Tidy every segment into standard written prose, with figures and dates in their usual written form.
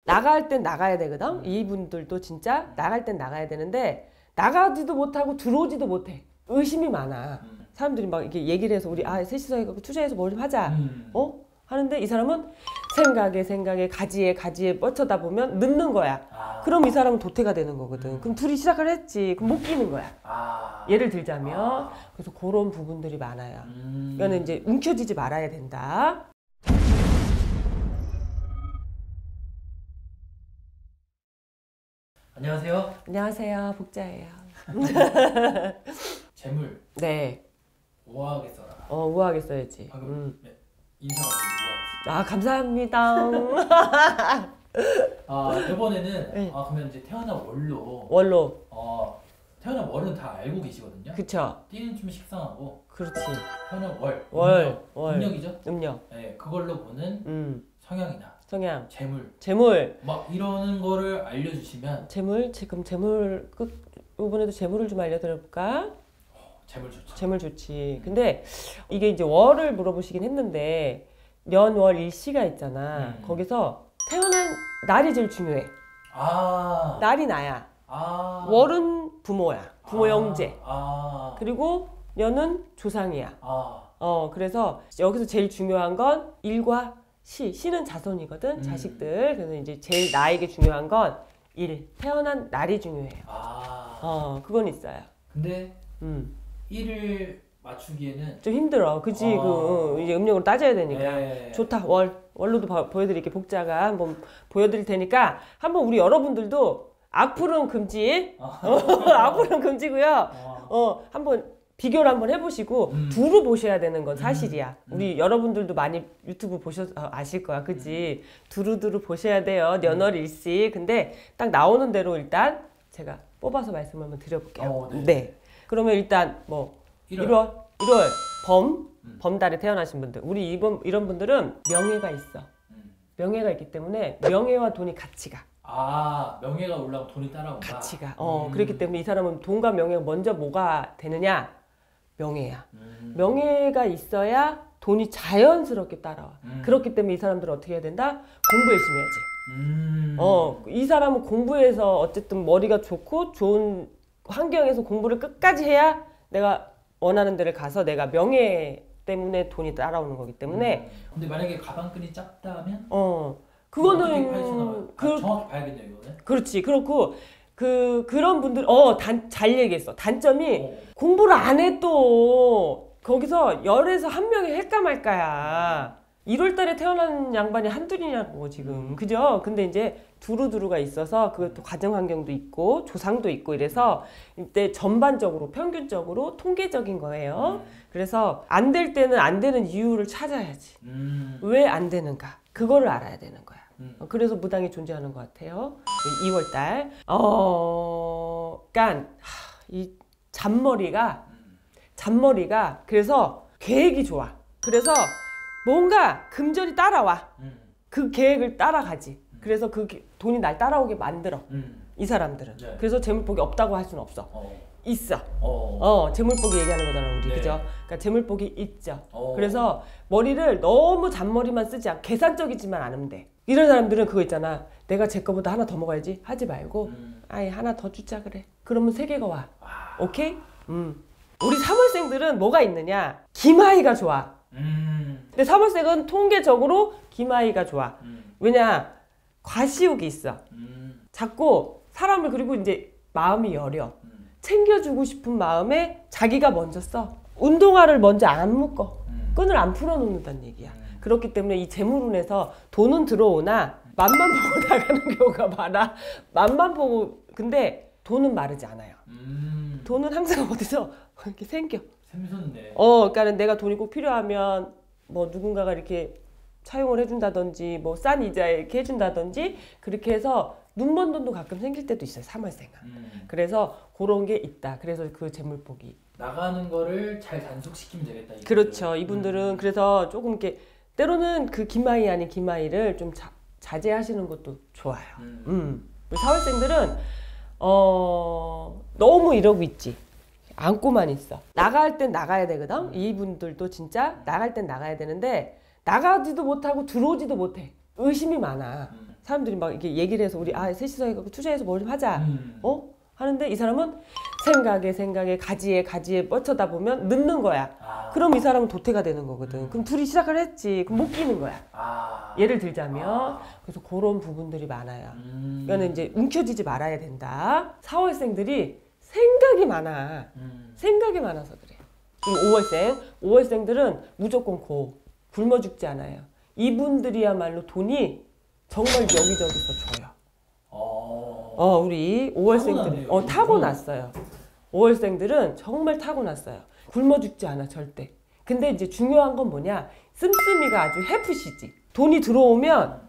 나갈 땐 나가야 되거든. 이분들도 진짜 나갈 땐 나가야 되는데 나가지도 못하고 들어오지도 못해. 의심이 많아. 사람들이 막 이렇게 얘기를 해서 우리 셋이서 해갖고 투자해서 뭘 좀 하자. 하는데 이 사람은 생각에 가지에 뻗쳐다 보면 늦는 거야. 그럼 이 사람은 도태가 되는 거거든. 그럼 둘이 시작을 했지. 그럼 못 끼는 거야. 예를 들자면. 그래서 그런 부분들이 많아요. 이거는 이제 움켜쥐지 말아야 된다. 안녕하세요. 안녕하세요. 복자예요. 재물. 네. 우아하게 써라. 우아하게 써야지. 네. 인사가 좀 우아하게. 감사합니다. 이번에는 네. 그러면 이제 태어난 월로. 태어난 월은 다 알고 계시거든요. 그쵸. 띠는 좀 식상하고. 그렇지. 태어난 월. 월. 음력이죠? 음력. 네, 그걸로 보는 성향이나 성향. 재물. 막 이러는 거를 알려주시면. 지금 재물 이번에도 재물을 좀 알려드려볼까? 재물 좋죠. 재물 좋지. 근데 이게 이제 월을 물어보시긴 했는데 년, 월, 일시가 있잖아. 거기서 태어난 날이 제일 중요해. 날이 나야. 월은 부모야. 부모 형제. 그리고 년은 조상이야. 그래서 여기서 제일 중요한 건 일과 시. 시는 자손이거든. 자식들. 그래서 이제 제일 나에게 중요한 건 일. 태어난 날이 중요해요. 그건 있어요. 근데 일을 맞추기에는 좀 힘들어. 그지? 이제 음력으로 따져야 되니까. 네. 좋다. 월로도 보여드릴게. 복자가 한번 보여드릴 테니까 한번 우리 여러분들도 악플은 금지. 악플은 금지고요. 한번 비교를 한번 해보시고 두루 보셔야 되는 건 사실이야. 우리 여러분들도 많이 유튜브 보셔서 아실 거야. 그치? 두루두루 보셔야 돼요. 년월 일시. 근데 딱 나오는 대로 일단 제가 뽑아서 말씀을 한번 드려볼게요. 네. 그러면 일단 뭐 1월 범달에 태어나신 분들, 우리 이런 분들은 명예가 있어. 명예가 있기 때문에 명예와 돈이 같이 가. 명예가 올라오면 돈이 따라온다. 같이 가. 그렇기 때문에 이 사람은 돈과 명예가 먼저 뭐가 되느냐? 명예야. 명예가 있어야 돈이 자연스럽게 따라와. 그렇기 때문에 이 사람들은 어떻게 해야 된다? 공부 열심히 해야지. 이 사람은 공부해서 어쨌든 머리가 좋고 좋은 환경에서 공부를 끝까지 해야 내가 원하는 데를 가서 내가 명예 때문에 돈이 따라오는 거기 때문에. 근데 만약에 가방끈이 작다면? 그거는 정확히 봐야겠네요, 이거는. 그렇지. 그렇고 그런 분들 잘 얘기했어. 단점이 공부를 안 해 또. 거기서 열에서 한 명이 할까 말까야. 1월달에 태어난 양반이 한둘이냐고 지금. 그죠? 근데 이제 두루두루가 있어서 그것도 가정 환경도 있고 조상도 있고 이래서 이때 전반적으로 평균적으로 통계적인 거예요. 그래서 안 될 때는 안 되는 이유를 찾아야지. 왜 안 되는가? 그거를 알아야 되는 거야. 그래서 무당이 존재하는 것 같아요. 2월달. 그러니까 이 잔머리가 그래서 계획이 좋아. 그래서 뭔가 금전이 따라와. 그 계획을 따라가지. 그래서 그 돈이 날 따라오게 만들어. 이 사람들은. 네. 그래서 재물복이 없다고 할 수는 없어. 있어. 재물복이 얘기하는 거잖아, 우리. 네. 그죠? 그러니까 재물복이 있죠. 그래서 머리를 너무 잔머리만 쓰지 않고 계산적이지만 않으면 돼. 이런 사람들은 그거 있잖아. 내가 제 거보다 하나 더 먹어야지. 하지 말고 하나 더 주자 그래. 그러면 3개가 와. 오케이? 우리 3월생들은 뭐가 있느냐? 기마이가 좋아. 근데 3월생은 통계적으로 기마이가 좋아. 왜냐? 과시욕이 있어. 자꾸 사람을 그리고 이제 마음이 여려. 챙겨주고 싶은 마음에 자기가 먼저 써. 운동화를 먼저 안 묶어. 끈을 안 풀어놓는다는 얘기야. 그렇기 때문에 이 재물운에서 돈은 들어오나 맘만 보고 나가는 경우가 많아. 맘만 보고. 근데 돈은 마르지 않아요. 돈은 항상 어디서 이렇게 생겨. 샘솟네. 그러니까 내가 돈이 꼭 필요하면 뭐 누군가가 이렇게 차용을 해준다든지 뭐 싼 이자에 이렇게 해준다든지 그렇게 해서 눈먼 돈도 가끔 생길 때도 있어요. 3월생은. 그래서 그런 게 있다. 그래서 그 재물복이 나가는 거를 잘 단속시키면 되겠다. 이분들은. 그렇죠. 이분들은 그래서 조금 이렇게 때로는 그 기마이 아닌 기마이를 좀 자제하시는 것도 좋아요. 우리 4월생들은 너무 이러고 있지. 안고만 있어. 나갈 땐 나가야 되거든. 이분들도 진짜 나갈 땐 나가야 되는데 나가지도 못하고 들어오지도 못해. 의심이 많아. 사람들이 막 이렇게 얘기를 해서 우리 셋이서 해갖고 투자해서 뭘 좀 하자. 하는데 이 사람은 생각에 가지에 뻗쳐다 보면 늦는 거야. 그럼 이 사람은 도태가 되는 거거든. 그럼 둘이 시작을 했지. 그럼 못 끼는 거야. 예를 들자면 그래서 그런 부분들이 많아요. 그러니까 이제 움켜쥐지 말아야 된다. 4월생들이 생각이 많아. 생각이 많아서 그래. 그리고 5월생들은 무조건 굶어 죽지 않아요. 이분들이야말로 돈이 정말 여기저기서 줘요. 우리 5월생들은 타고났어요. 5월생들은 정말 타고났어요. 굶어 죽지 않아 절대. 근데 이제 중요한 건 뭐냐? 씀씀이가 아주 해프시지. 돈이 들어오면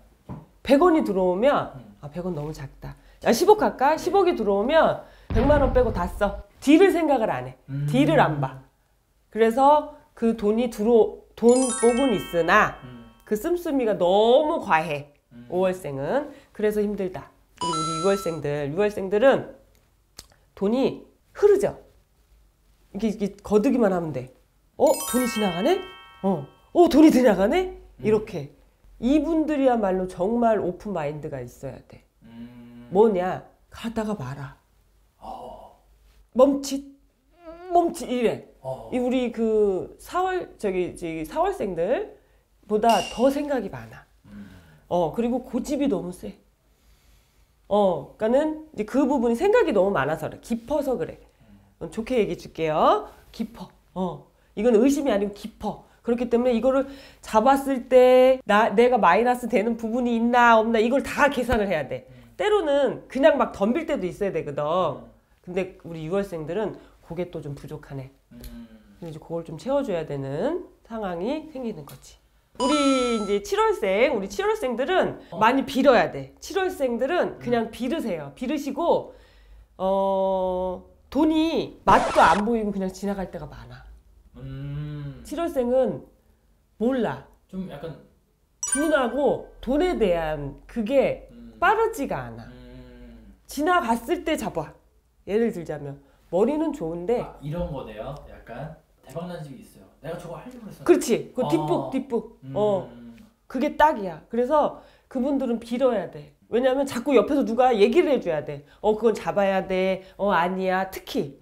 100원이 들어오면 100원 너무 작다. 야 10억 할까? 10억이 들어오면 100만 원 빼고 다 써. 뒤를 생각을 안 해. 뒤를 안 봐. 그래서 그 돈 복은 있으나 그 씀씀이가 너무 과해. 5월생은. 그래서 힘들다. 우리 6월생들은 돈이 흐르죠. 이게 거두기만 하면 돼. 돈이 지나가네? 돈이 지나가네? 이렇게. 이분들이야말로 정말 오픈 마인드가 있어야 돼. 뭐냐? 가다가 말아. 멈칫 이래. 우리 그 4월생들보다 더 생각이 많아. 그리고 고집이 너무 세. 그러니까는 이제 그 부분이 생각이 너무 많아서 그래. 깊어서 그래. 좋게 얘기해 줄게요. 깊어. 이건 의심이 아니고 깊어. 그렇기 때문에 이거를 잡았을 때 내가 마이너스 되는 부분이 있나 없나 이걸 다 계산을 해야 돼. 때로는 그냥 막 덤빌 때도 있어야 되거든. 근데 우리 6월생들은 그게 또 좀 부족하네. 그래서 이제 그걸 좀 채워줘야 되는 상황이 생기는 거지. 우리 이제 7월생들은 많이 빌어야 돼. 7월생들은 그냥 빌으세요. 빌으시고 돈이 맛도 안 보이고 그냥 지나갈 때가 많아. 7월생은 몰라. 좀 약간 둔하고 돈에 대한 그게 빠르지가 않아. 지나갔을 때 잡아. 예를 들자면 머리는 좋은데 이런 거네요. 약간 대박난 집이 있어요. 내가 저거 하려고 했어. 그렇지. 그 뒷북. 그게 딱이야. 그래서 그분들은 빌어야 돼. 왜냐하면 자꾸 옆에서 누가 얘기를 해줘야 돼. 그건 잡아야 돼. 아니야. 특히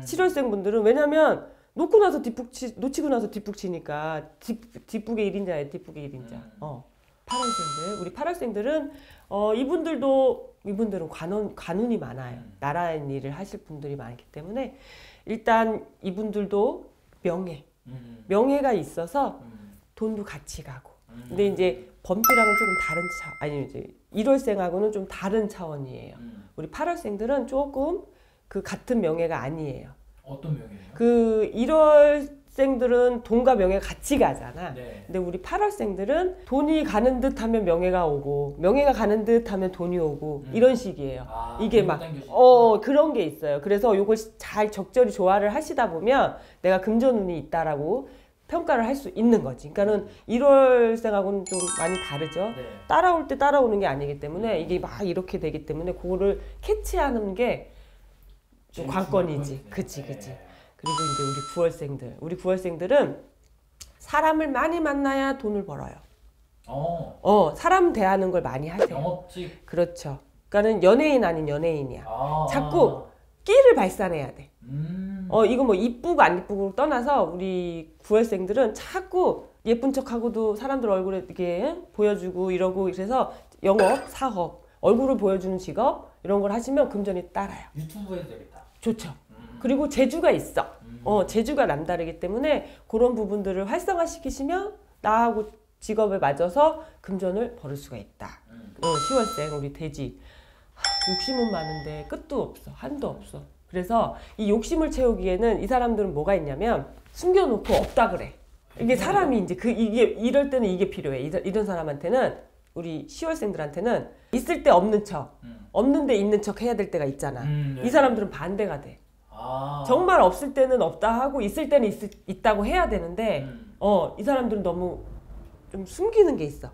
7월생 분들은 왜냐면 놓치고 나서 뒷북 치니까 뒷북의 1인자예요. 뒷북의 1인자. 8월생들. 우리 8월생들은 이분들은 관운이 많아요. 나라의 일을 하실 분들이 많기 때문에 일단 이분들도 명예가 있어서 돈도 같이 가고. 근데 이제 범띠랑은 조금 다른 이제 1월생하고는 좀 다른 차원이에요. 우리 8월생들은 조금 그 같은 명예가 아니에요. 어떤 명예예요? 그 1월생들은 돈과 명예가 같이 가잖아. 네. 근데 우리 8월생들은 돈이 가는 듯 하면 명예가 오고 명예가 가는 듯 하면 돈이 오고 이런 식이에요. 이게 막 그런 게 있어요. 그래서 요걸 잘 적절히 조화를 하시다 보면 내가 금전운이 있다라고 평가를 할 수 있는 거지. 그러니까는 1월생하고는 좀 많이 다르죠. 네. 따라올 때 따라오는 게 아니기 때문에 이게 막 이렇게 되기 때문에 그거를 캐치하는 게 좀 관건이지. 그치. 그리고 이제 우리 9월생들은 사람을 많이 만나야 돈을 벌어요. 사람 대하는 걸 많이 하세요. 영업직. 그렇죠. 그러니까는 연예인 아닌 연예인이야. 자꾸 끼를 발산해야 돼. 이거 뭐 이쁘고 안 이쁘고 떠나서 우리 9월생들은 자꾸 예쁜 척하고도 사람들 얼굴에 이렇게 보여주고 이러고 그래서 영업, 사업, 얼굴을 보여주는 직업 이런 걸 하시면 금전이 따라요. 유튜브 해도 되겠다. 좋죠. 그리고 재주가 있어. 재주가 남다르기 때문에 그런 부분들을 활성화시키시면 나하고 직업에 맞아서 금전을 벌을 수가 있다. 10월생 우리 돼지 욕심은 많은데 끝도 없어. 한도 없어. 그래서 이 욕심을 채우기에는 이 사람들은 뭐가 있냐면 숨겨놓고 없다 그래. 이게 사람이 이제 이게 이럴 때는 이게 필요해. 이런 사람한테는 우리 10월생들한테는 있을 때 없는 척, 없는데 있는 척 해야 될 때가 있잖아. 네. 이 사람들은 반대가 돼. 정말 없을 때는 없다 하고 있을 때는 있다고 해야 되는데 이 사람들은 너무 좀 숨기는 게 있어.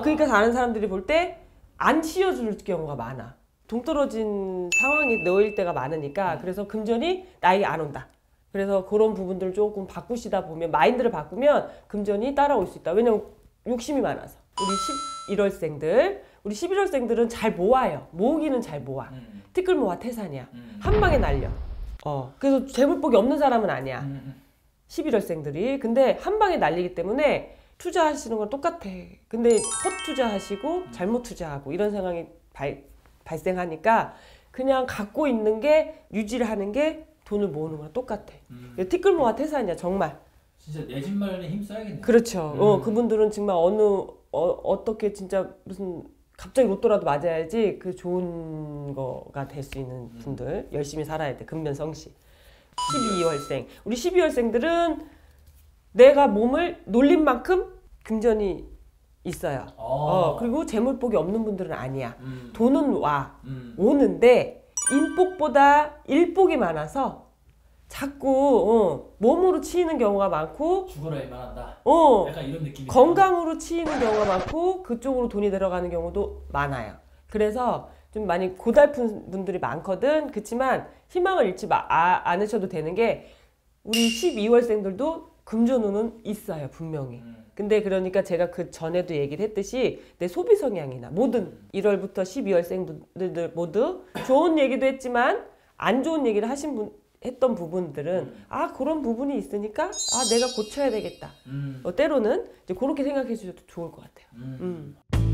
그러니까 다른 사람들이 볼 때 안 씌워줄 경우가 많아. 동떨어진 상황에 놓일 때가 많으니까 그래서 금전이 나에게 안 온다. 그래서 그런 부분들을 조금 바꾸시다 보면 마인드를 바꾸면 금전이 따라올 수 있다. 왜냐면 욕심이 많아서. 우리 11월생들. 우리 11월생들은 잘 모아요. 모으기는 잘 모아. 티끌 모아 태산이야. 한 방에 날려. 그래서 재물복이 없는 사람은 아니야. 11월생들이. 근데 한 방에 날리기 때문에 투자하시는 건 똑같아. 근데 헛투자하시고 잘못 투자하고 이런 상황이 발생하니까 그냥 갖고 있는 게 유지를 하는 게 돈을 모으는 거랑 똑같아. 티끌 모아 태산이야 정말. 진짜 내 집 마련에 힘써야겠네. 그렇죠. 그분들은 정말 어떻게 진짜 무슨 갑자기 로또라도 맞아야지 그 좋은 거가 될 수 있는 분들 열심히 살아야 돼. 근면성시. 12월생. 우리 12월생들은 내가 몸을 놀린 만큼 금전이 있어요. 그리고 재물복이 없는 분들은 아니야. 돈은 오는데 인복보다 일복이 많아서 자꾸 몸으로 치이는 경우가 많고 죽어라 이만한다. 약간 이런 느낌이 건강으로 치이는 경우가 많고 그쪽으로 돈이 들어가는 경우도 많아요. 그래서 좀 많이 고달픈 분들이 많거든. 그렇지만 희망을 잃지 않으셔도 되는 게 우리 12월생들도 금전운은 있어요 분명히. 근데 그러니까 제가 그 전에도 얘기를 했듯이 내 소비 성향이나 모든 1월부터 12월생들 모두 좋은 얘기도 했지만 안 좋은 얘기를 했던 부분들은 그런 부분이 있으니까 내가 고쳐야 되겠다. 때로는 이제 그렇게 생각해 주셔도 좋을 것 같아요.